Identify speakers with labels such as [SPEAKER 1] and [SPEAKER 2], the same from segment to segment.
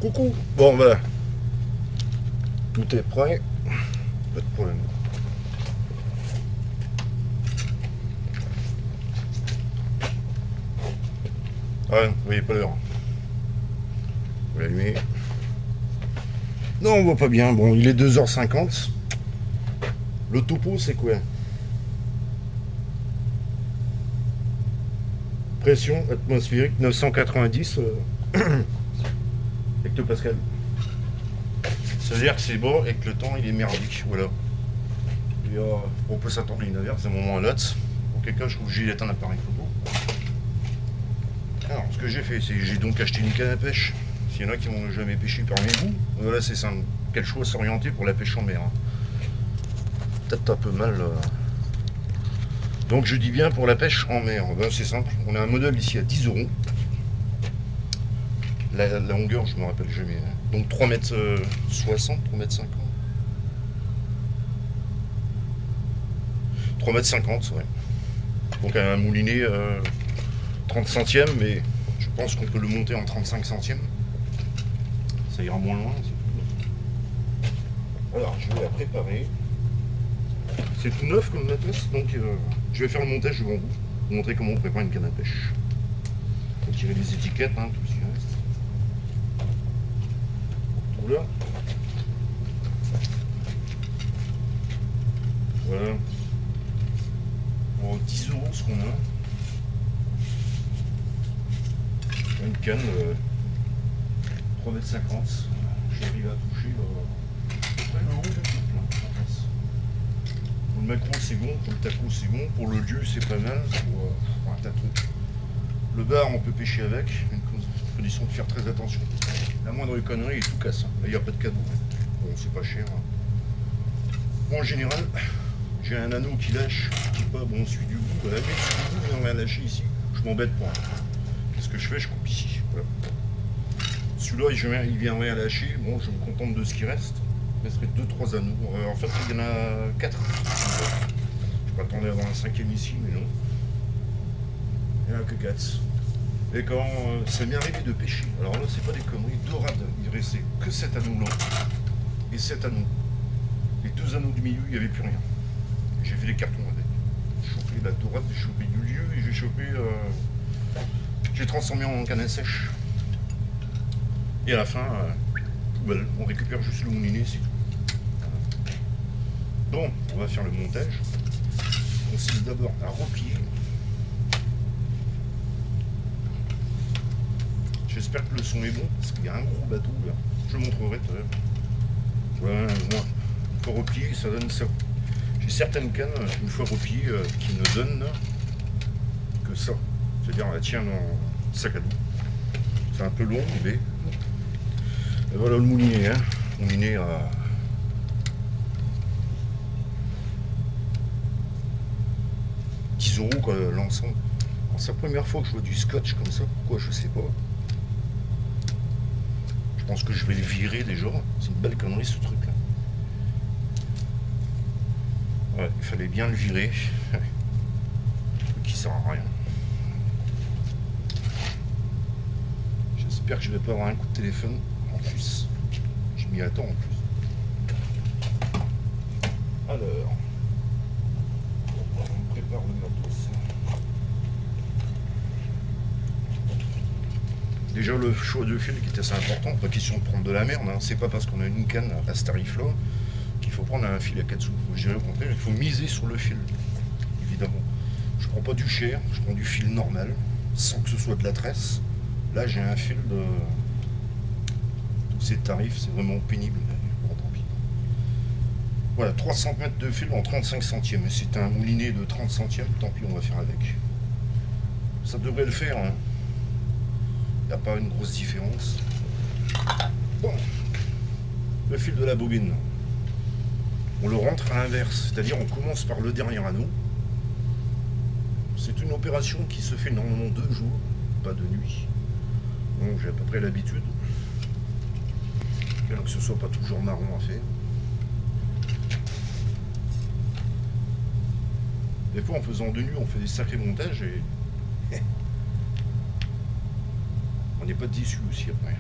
[SPEAKER 1] Coucou. Bon voilà, tout est prêt, pas de problème. Ah, vous voyez pas l'heure. Vous l'allumez. Non, on voit pas bien. Bon, il est 2h50. Le topo, c'est quoi? Pression atmosphérique 990 hectopascal. Ça veut dire que c'est bon et que le temps il est merdique. Voilà. Et, on peut s'attendre à une averse d'un moment à l'autre. Pour quelqu'un, je suis obligé d'être un appareil photo. Alors, ce que j'ai fait, c'est que j'ai donc acheté une canne à pêche. S'il y en a qui n'ont jamais pêché parmi vous, voilà, c'est simple. Quel choix s'orienter pour la pêche en mer? Peut-être un peu mal. Donc je dis bien pour la pêche en mer. Ben, c'est simple. On a un modèle ici à 10 euros. La longueur, je me rappelle jamais. Donc 3 mètres 60, 3 mètres 50. 3 mètres 50, ouais. Donc un moulinet 30 centièmes, mais je pense qu'on peut le monter en 35 centièmes. Ça ira moins loin. Alors, je vais la préparer. C'est tout neuf comme matos, donc je vais faire le montage devant vous. Vous montrer comment on prépare une canne à pêche. Faut tirer les étiquettes, hein, tout ce qui reste. Oula. Voilà. Pour 10 euros ce qu'on a. Une canne 3,50 m. J'arrive à toucher le haut du couple. Pour le macro c'est bon, pour le taco c'est bon, pour le lieu c'est pas mal, pour un tas de trucs. Le bar on peut pêcher avec, une condition de faire très attention. La moindre connerie et tout casse. Là il n'y a pas de cadeau. Bon c'est pas cher. Bon, en général, j'ai un anneau qui lâche, qui pas bon celui du bout. Voilà, mais celui du bout il en a lâché ici. Je m'embête pas. Qu'est-ce que je fais? Je coupe ici. Voilà. Celui-là il viendrait à lâcher. Bon je me contente de ce qui reste. Il resterait 2-3 anneaux. En fait il y en a 4. Je m'attendais à avoir un 5e ici, mais non. Il n'y en a que 4. Et quand ça m'est arrivé de pêcher, alors là c'est pas des conneries, dorade, il restait que 7 anneaux là et 7 anneaux. Les 2 anneaux du milieu, il n'y avait plus rien. J'ai fait des cartons avec. J'ai chopé la dorade, j'ai chopé du lieu et j'ai chopé. J'ai transformé en canne à sèche. Et à la fin, poubelle. On récupère juste le moulinet, c'est tout. Bon, on va faire le montage. On consiste d'abord à replier. J'espère que le son est bon, parce qu'il y a un gros bateau là. Je le montrerai tout à l'heure. Voilà, moi, une fois replié, ça donne ça. J'ai certaines cannes, une fois repliées, qui ne donnent que ça. C'est-à-dire, elle tient dans le sac à dos. C'est un peu long, mais. Et voilà le moulinet, hein. Moulinet à. €10 quoi, l'ensemble. C'est la première fois que je vois du scotch comme ça. Pourquoi, je sais pas. Je pense que je vais le virer déjà. C'est une belle connerie ce truc là. Ouais, il fallait bien le virer. Qui sert à rien. J'espère que je vais pas avoir un coup de téléphone en plus. Je m'y attends en plus. Alors, on prépare le matos. Déjà le choix de fil qui est assez important, pas question de prendre de la merde, hein. C'est pas parce qu'on a une canne à ce tarif là qu'il faut prendre un fil à 4 sous. Je dirais au contraire, il faut miser sur le fil, évidemment. Je prends pas du cher, je prends du fil normal, sans que ce soit de la tresse. Là j'ai un fil de... Tous ces tarifs, c'est vraiment pénible. Bon, tant pis. Voilà, 300 mètres de fil en 35 centièmes. C'est un moulinet de 30 centièmes, tant pis, on va faire avec. Ça devrait le faire, hein. Il n'y a pas une grosse différence. Bon, le fil de la bobine, on le rentre à l'inverse, c'est-à-dire on commence par le dernier anneau. C'est une opération qui se fait normalement 2 jours, pas de nuit. Donc j'ai à peu près l'habitude. Bien que ce soit pas toujours marrant à faire. Des fois en faisant de nuit on fait des sacrés montages et on n'est pas déçu aussi après.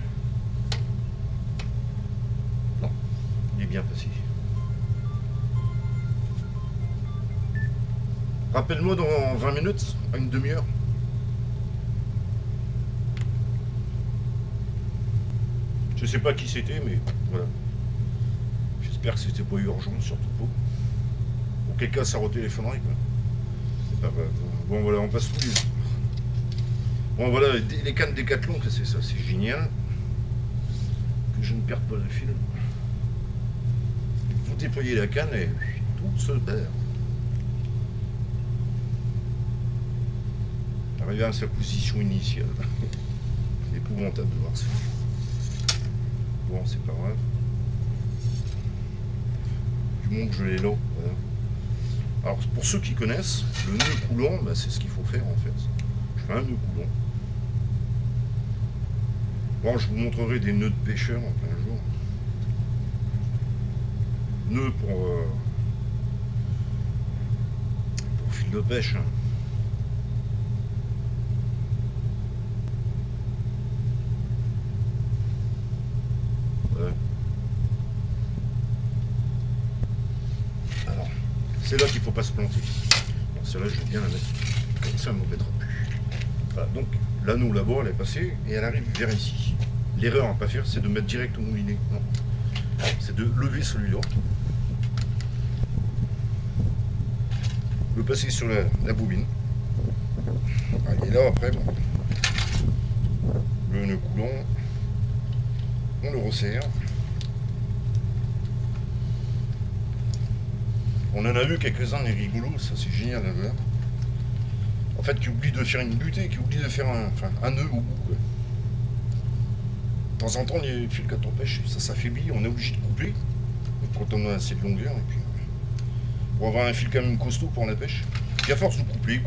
[SPEAKER 1] il est bien passé. Rappelle-moi dans 20 minutes, à une demi-heure. Je sais pas qui c'était, mais voilà. J'espère que c'était pas urgent, surtout pas. Auquel cas, ça retéléphonerait, quoi. C'est pas grave. Bon, voilà, on passe tous les... Bon, voilà, les cannes Décathlon, c'est ça, c'est génial. Que je ne perde pas le fil. Vous déployez la canne et tout se perd. Arrivé à sa position initiale. C'est épouvantable de voir ça. Bon, c'est pas grave. Du moment que je l'ai là. Voilà. Alors, pour ceux qui connaissent, le nœud coulant, bah, c'est ce qu'il faut faire en fait. Je fais un nœud coulant. Bon, je vous montrerai des nœuds de pêcheurs en plein jour. Nœuds pour fil de pêche. Hein. Ouais. Alors, c'est là qu'il ne faut pas se planter. Bon, celle-là, je vais bien la mettre. Comme ça, elle ne m'embêtera plus. Voilà, donc l'anneau là-bas, elle est passée et elle arrive vers ici. L'erreur à ne pas faire, c'est de mettre direct au moulinet. Non. C'est de lever celui-là. Le passer sur la bobine. Et là, après, bon, le nœud coulant, on le resserre. On en a vu quelques-uns, les rigolos, ça c'est génial à voir. En fait, qui oublie de faire une butée, qui oublie de faire un nœud au bout. Quoi. De temps en temps, les fils quand on pêche, ça s'affaiblit, on est obligé de couper quand on a assez de longueur. Et puis, pour avoir un fil quand même costaud pour la pêche. Et à force de couper,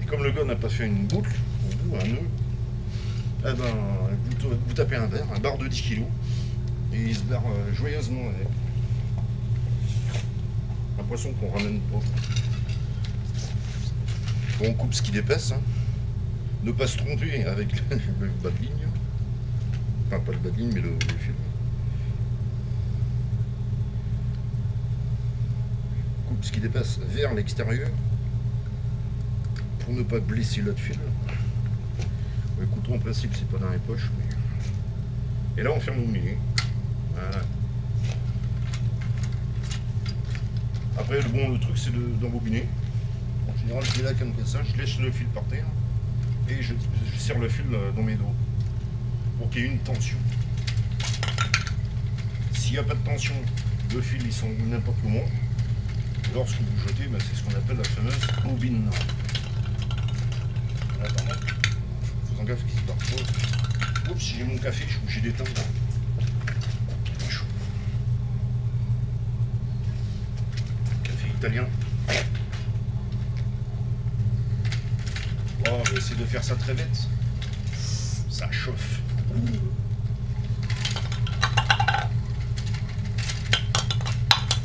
[SPEAKER 1] et comme le gars n'a pas fait une boucle, au bout, un nœud, eh ben, vous tapez un bar de 10 kg, et il se barre joyeusement avec. Un poisson qu'on ramène pas. Bon, on coupe ce qui dépasse. Hein. Ne pas se tromper avec le bas de ligne. Enfin, pas le bas de ligne, mais le fil. Coupe ce qui dépasse vers l'extérieur pour ne pas blesser l'autre fil. Le couteau en principe, c'est pas dans les poches. Mais... Et là, on ferme le moulinet. Voilà. Après, le truc, c'est d'embobiner. En général, je mets là comme ça, je laisse le fil par terre et je serre le fil dans mes dos pour qu'il y ait une tension. S'il n'y a pas de tension, le fil il sont n'importe comment. Lorsque vous jetez, ben, c'est ce qu'on appelle la fameuse bobine. Attends, faisons gaffe qu'il se barre pas. Oups, si j'ai mon café, je suis obligé d'éteindre. Café italien. Oh, on va essayer de faire ça très vite. Ça chauffe.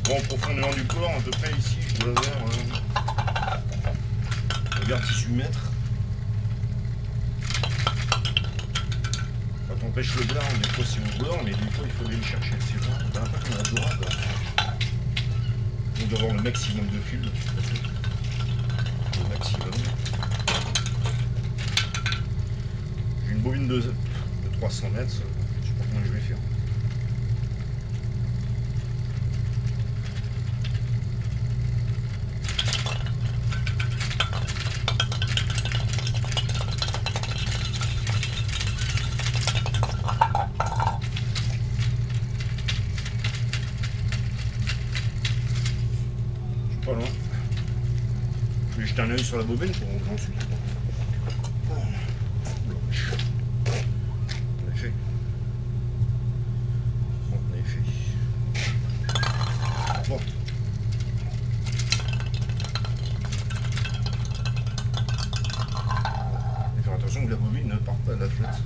[SPEAKER 1] Bon, profondément du corps, à peu près ici, je dois avoir regarde 18 mètres. Quand on pêche le blanc, des fois c'est au blanc, mais des fois il faut aller le chercher. C'est vrai, on a pas comme la dorade. On doit avoir le maximum de fil. Le maximum. J'ai une bobine de 300 mètres, je sais pas comment je vais faire. Pas loin. Je vais jeter un œil sur la bobine pour où j'en suis. En effet. En effet. Bon. Et faire attention que la bobine ne parte pas à la flotte.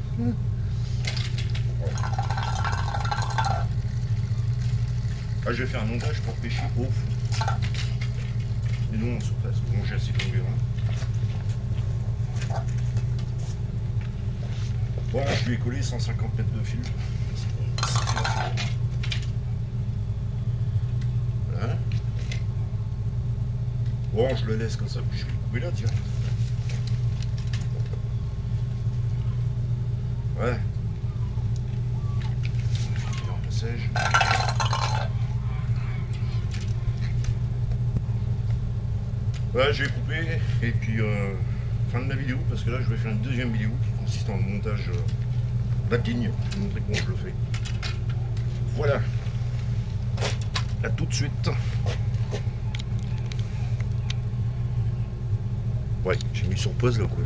[SPEAKER 1] Ah, je vais faire un montage pour pêcher au fond. Et non en surface. Bon, j'ai assez de longueur. Hein. Bon, je lui ai collé 150 mètres de fil. Bon, je le laisse comme ça, puis je vais le couper là, tiens. Ouais. Il est en passage. Ouais, je vais couper, et puis fin de la vidéo, parce que là je vais faire une deuxième vidéo qui consiste en le montage de la ligne. Je vais vous montrer comment je le fais. Voilà. À tout de suite. Ouais, j'ai mis sur pause là quoi.